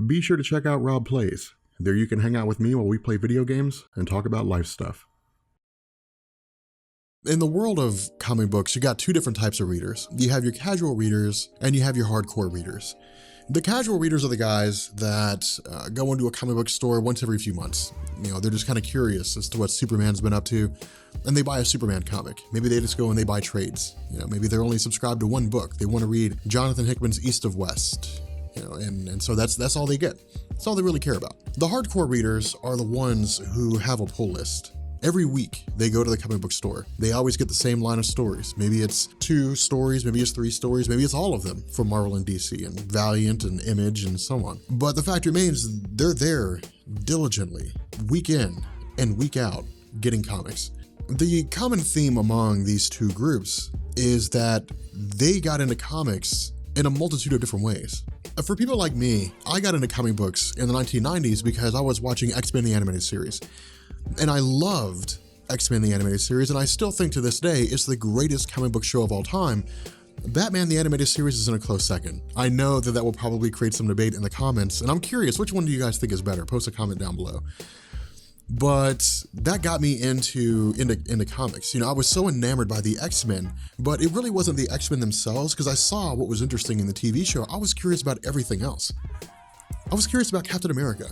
be sure to check out Rob Plays. There you can hang out with me while we play video games and talk about life stuff. In the world of comic books, you got two different types of readers. You have your casual readers and you have your hardcore readers. The casual readers are the guys that go into a comic book store once every few months. You know, they're just kind of curious as to what Superman's been up to, and they buy a Superman comic. Maybe they just go and they buy trades. You know, maybe they're only subscribed to one book. They want to read Jonathan Hickman's East of West. You know, and so that's all they get. That's all they really care about. The hardcore readers are the ones who have a pull list. Every week, they go to the comic book store. They always get the same line of stories. Maybe it's 2 stories, maybe it's 3 stories, maybe it's all of them from Marvel and DC and Valiant and Image and so on. But the fact remains, they're there diligently, week in and week out, getting comics. The common theme among these two groups is that they got into comics in a multitude of different ways. For people like me, I got into comic books in the 1990s because I was watching X-Men the Animated Series. And I loved X-Men the Animated Series, and I still think to this day it's the greatest comic book show of all time. Batman the Animated Series is in a close second. I know that will probably create some debate in the comments, and I'm curious, which one do you guys think is better? Post a comment down below. But that got me into comics. You know, I was so enamored by the X-Men, but it really wasn't the X-Men themselves, because I saw what was interesting in the TV show. I was curious about everything else. I was curious about Captain America.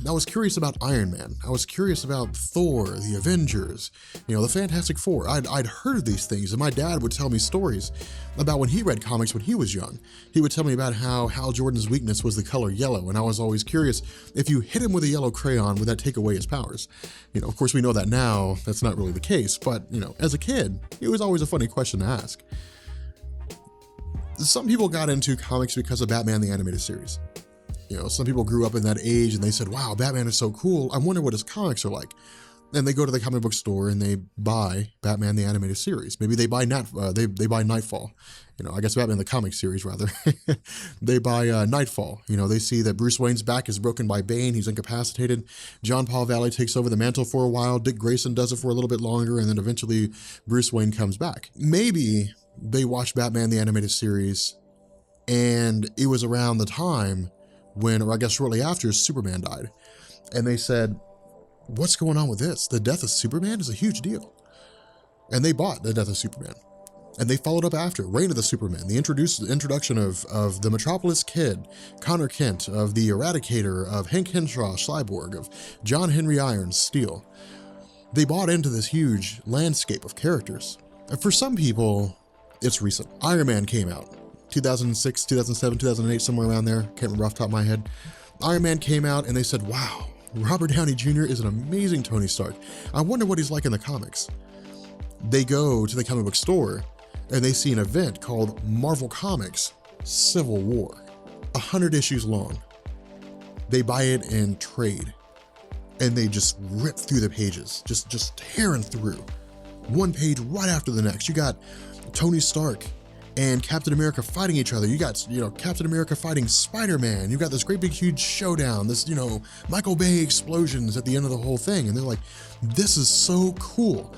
I was curious about Iron Man. I was curious about Thor, the Avengers, you know, the Fantastic Four. I'd heard of these things, and my dad would tell me stories about when he read comics when he was young. He would tell me about how Hal Jordan's weakness was the color yellow, and I was always curious, if you hit him with a yellow crayon, would that take away his powers? You know, of course, we know that now that's not really the case, but, you know, as a kid, it was always a funny question to ask. Some people got into comics because of Batman the Animated Series. You know, some people grew up in that age and they said, wow, Batman is so cool. I wonder what his comics are like. And they go to the comic book store and they buy Batman the Animated Series. Maybe they buy they buy Nightfall. You know, I guess Batman the comic series rather. They buy Nightfall. You know, they see that Bruce Wayne's back is broken by Bane. He's incapacitated. John Paul Valley takes over the mantle for a while. Dick Grayson does it for a little bit longer, and then eventually Bruce Wayne comes back. Maybe they watched Batman the Animated Series and it was around the time when, or I guess shortly after, Superman died. And they said, what's going on with this? The death of Superman is a huge deal. And they bought the death of Superman. And they followed up after, Reign of the Superman, the introduction of the Metropolis Kid, Connor Kent, of the Eradicator, of Hank Henshaw, Cyborg, of John Henry Irons, Steel. They bought into this huge landscape of characters. And for some people, it's recent. Iron Man came out. 2006, 2007, 2008, somewhere around there. Can't remember off the top of my head. Iron Man came out and they said, wow, Robert Downey Jr. is an amazing Tony Stark. I wonder what he's like in the comics. They go to the comic book store and they see an event called Marvel Comics Civil War, 100 issues long. They buy it in trade and they just rip through the pages, just tearing through. One page right after the next. You got Tony Stark and Captain America fighting each other. You got, you know, Captain America fighting Spider-Man. You got this great big huge showdown, this, you know, Michael Bay explosions at the end of the whole thing. And they're like, this is so cool.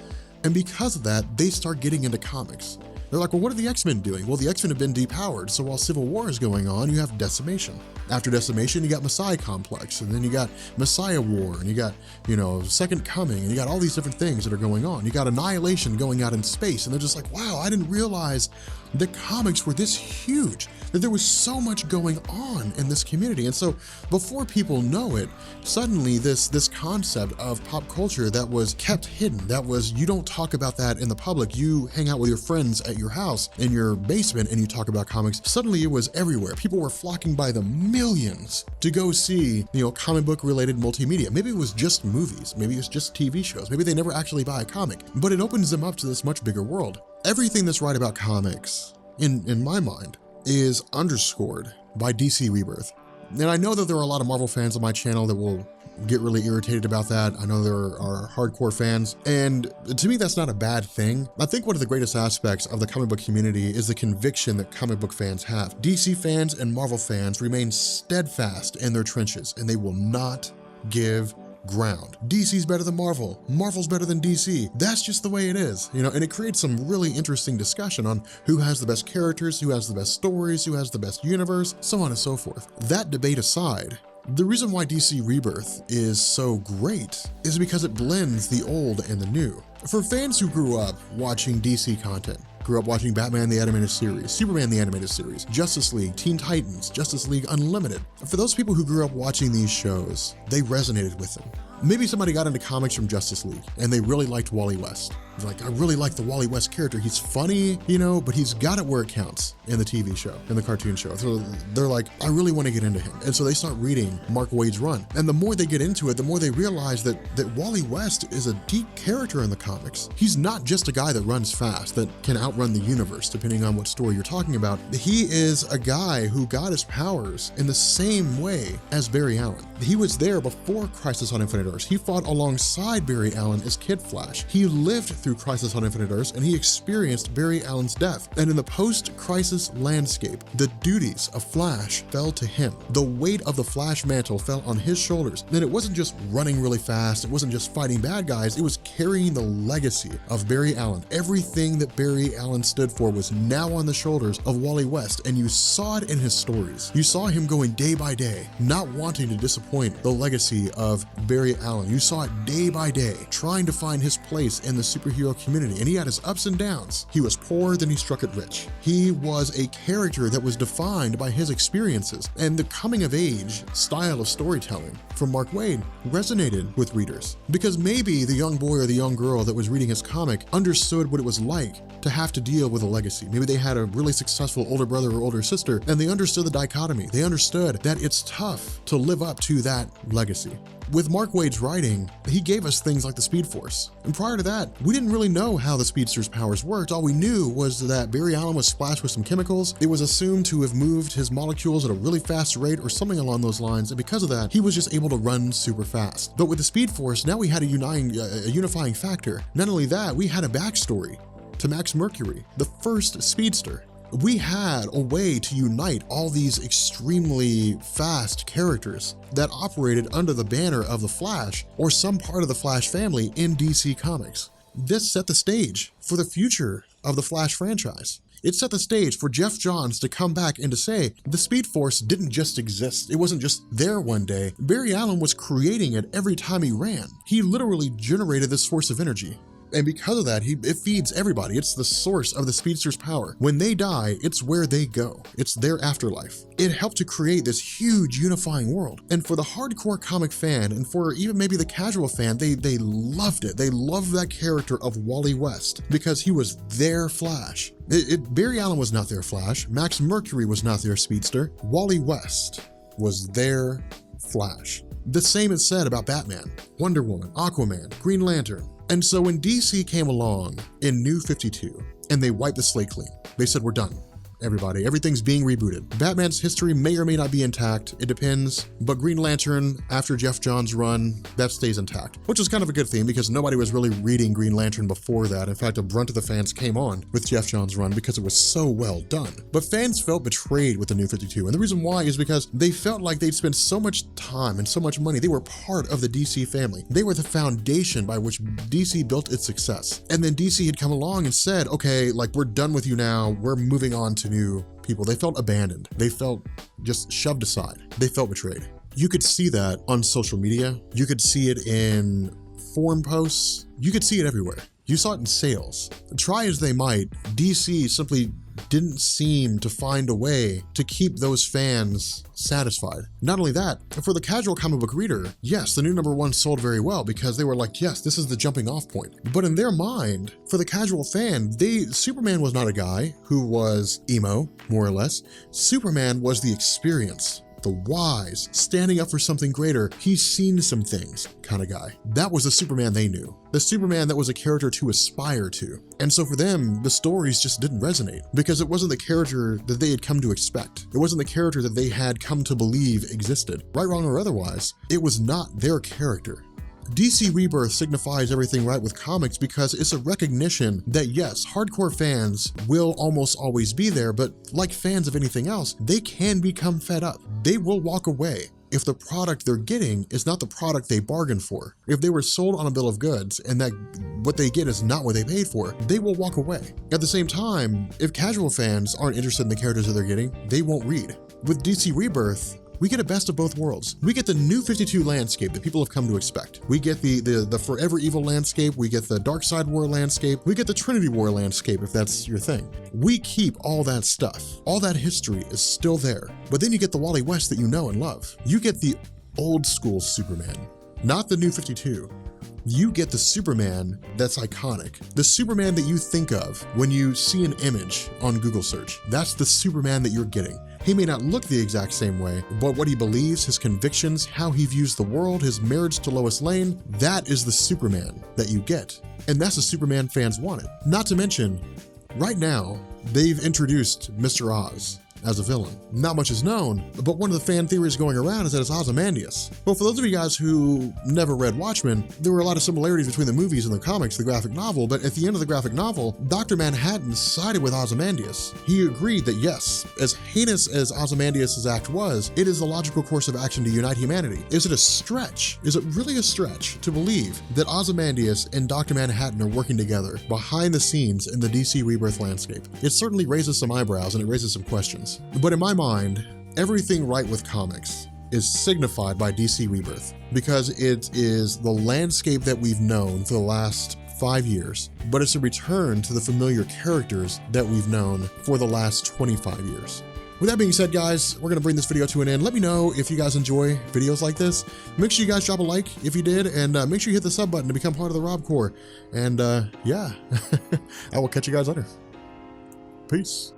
And because of that, they start getting into comics. They're like, well, what are the X-Men doing? Well, the X-Men have been depowered. So while Civil War is going on, you have Decimation. After Decimation, you got Messiah Complex, and then you got Messiah War, and you got, you know, Second Coming, and you got all these different things that are going on. You got Annihilation going out in space, and they're just like, wow, I didn't realize the comics were this huge, that there was so much going on in this community. And so before people know it, suddenly this concept of pop culture that was kept hidden, that was, you don't talk about that in the public, you hang out with your friends at your house, in your basement, and you talk about comics, suddenly it was everywhere. People were flocking by the millions to go see, you know, comic book related multimedia. Maybe it was just movies, maybe it was just TV shows, maybe they never actually buy a comic, but it opens them up to this much bigger world. Everything that's right about comics, in my mind, is underscored by DC Rebirth. And I know that there are a lot of Marvel fans on my channel that will get really irritated about that. I know there are hardcore fans, and to me that's not a bad thing. I think one of the greatest aspects of the comic book community is the conviction that comic book fans have. DC fans and Marvel fans remain steadfast in their trenches, and they will not give ground. DC's better than Marvel. Marvel's better than DC. That's just the way it is, you know, and it creates some really interesting discussion on who has the best characters, who has the best stories, who has the best universe, so on and so forth. That debate aside, The reason why DC Rebirth is so great is because it blends the old and the new. For fans who grew up watching DC content, grew up watching Batman the Animated Series, Superman the Animated Series, Justice League, Teen Titans, Justice League Unlimited. For those people who grew up watching these shows, they resonated with them. Maybe somebody got into comics from Justice League and they really liked Wally West. They're like, I really like the Wally West character. He's funny, you know, but he's got it where it counts in the TV show, in the cartoon show. So they're like, I really want to get into him. And so they start reading Mark Waid's run. And the more they get into it, the more they realize that Wally West is a deep character in the comics. He's not just a guy that runs fast, that can outrun the universe, depending on what story you're talking about. He is a guy who got his powers in the same way as Barry Allen. He was there before Crisis on Infinite Earths. He fought alongside Barry Allen as Kid Flash. He lived through Crisis on Infinite Earths and he experienced Barry Allen's death. And in the post-crisis landscape, the duties of Flash fell to him. The weight of the Flash mantle fell on his shoulders. And it wasn't just running really fast. It wasn't just fighting bad guys. It was carrying the legacy of Barry Allen. Everything that Barry Allen stood for was now on the shoulders of Wally West. And you saw it in his stories. You saw him going day by day, not wanting to disappoint the legacy of Barry Allen. You saw it day by day, trying to find his place in the superhero community, and he had his ups and downs. He was poor, then he struck it rich. He was a character that was defined by his experiences, and the coming of age style of storytelling from Mark Waid resonated with readers, because maybe the young boy or the young girl that was reading his comic understood what it was like to have to deal with a legacy. Maybe they had a really successful older brother or older sister, and they understood the dichotomy. They understood that it's tough to live up to that legacy. With Mark Waid's writing, he gave us things like the Speed Force. And prior to that, we didn't really know how the Speedster's powers worked. All we knew was that Barry Allen was splashed with some chemicals. It was assumed to have moved his molecules at a really fast rate or something along those lines. And because of that, he was just able to run super fast. But with the Speed Force, now we had a unifying factor. Not only that, we had a backstory to Max Mercury, the first speedster. We had a way to unite all these extremely fast characters that operated under the banner of the Flash or some part of the Flash family in DC Comics. This set the stage for the future of the Flash franchise. It set the stage for Geoff Johns to come back and to say, the Speed Force didn't just exist. It wasn't just there one day. Barry Allen was creating it every time he ran. He literally generated this source of energy. And because of that, it feeds everybody. It's the source of the Speedster's power. When they die, it's where they go. It's their afterlife. It helped to create this huge unifying world. And for the hardcore comic fan, and for even maybe the casual fan, they loved it. They loved that character of Wally West because he was their Flash. Barry Allen was not their Flash. Max Mercury was not their Speedster. Wally West was their Flash. The same is said about Batman, Wonder Woman, Aquaman, Green Lantern. And so when DC came along in New 52 and they wiped the slate clean, they said, we're done. Everybody, everything's being rebooted. Batman's history may or may not be intact, it depends, but Green Lantern, after Geoff Johns' run, that stays intact, which is kind of a good thing because nobody was really reading Green Lantern before that. In fact, a brunt of the fans came on with Geoff Johns' run because it was so well done. But fans felt betrayed with the New 52, and the reason why is because they felt like they'd spent so much time and so much money. They were part of the DC family. They were the foundation by which DC built its success. And then DC had come along and said, okay, like, we're done with you now, we're moving on to new people. They felt abandoned. They felt just shoved aside. They felt betrayed. You could see that on social media. You could see it in forum posts. You could see it everywhere. You saw it in sales. Try as they might, DC simply didn't seem to find a way to keep those fans satisfied. Not only that, for the casual comic book reader, yes, the new #1 sold very well because they were like, yes, this is the jumping off point. But in their mind, for the casual fan, Superman was not a guy who was emo, more or less. Superman was the experience, the wise, standing up for something greater, he's seen some things kind of guy. That was the Superman they knew. The Superman that was a character to aspire to. And so for them, the stories just didn't resonate because it wasn't the character that they had come to expect. It wasn't the character that they had come to believe existed. Right, wrong, or otherwise, it was not their character. DC Rebirth signifies everything right with comics because it's a recognition that yes, hardcore fans will almost always be there, but like fans of anything else, they can become fed up. They will walk away if the product they're getting is not the product they bargained for. If they were sold on a bill of goods and that what they get is not what they paid for, they will walk away. At the same time, if casual fans aren't interested in the characters that they're getting, they won't read. With DC Rebirth, We get a best of both worlds. We get the New 52 landscape that people have come to expect. We get the Forever Evil landscape. We get the Dark Side War landscape. We get the Trinity War landscape, if that's your thing. We keep all that stuff. All that history is still there. But then you get the Wally West that you know and love. You get the old school Superman, not the New 52. You get the Superman that's iconic. The Superman that you think of when you see an image on Google search. That's the Superman that you're getting. He may not look the exact same way, but what he believes, his convictions, how he views the world, his marriage to Lois Lane, that is the Superman that you get. And that's the Superman fans wanted. Not to mention, right now, they've introduced Mr. Oz as a villain. Not much is known, but one of the fan theories going around is that it's Ozymandias. Well, for those of you guys who never read Watchmen, there were a lot of similarities between the movies and the comics, the graphic novel, but at the end of the graphic novel, Dr. Manhattan sided with Ozymandias. He agreed that yes, as heinous as Ozymandias' act was, it is the logical course of action to unite humanity. Is it a stretch? Is it really a stretch to believe that Ozymandias and Dr. Manhattan are working together behind the scenes in the DC Rebirth landscape? It certainly raises some eyebrows and it raises some questions. But in my mind, everything right with comics is signified by DC Rebirth because it is the landscape that we've known for the last 5 years, but it's a return to the familiar characters that we've known for the last 25 years. With that being said, guys, we're going to bring this video to an end. Let me know if you guys enjoy videos like this. Make sure you guys drop a like if you did, and make sure you hit the sub button to become part of the Rob Corps. And yeah, I will catch you guys later. Peace.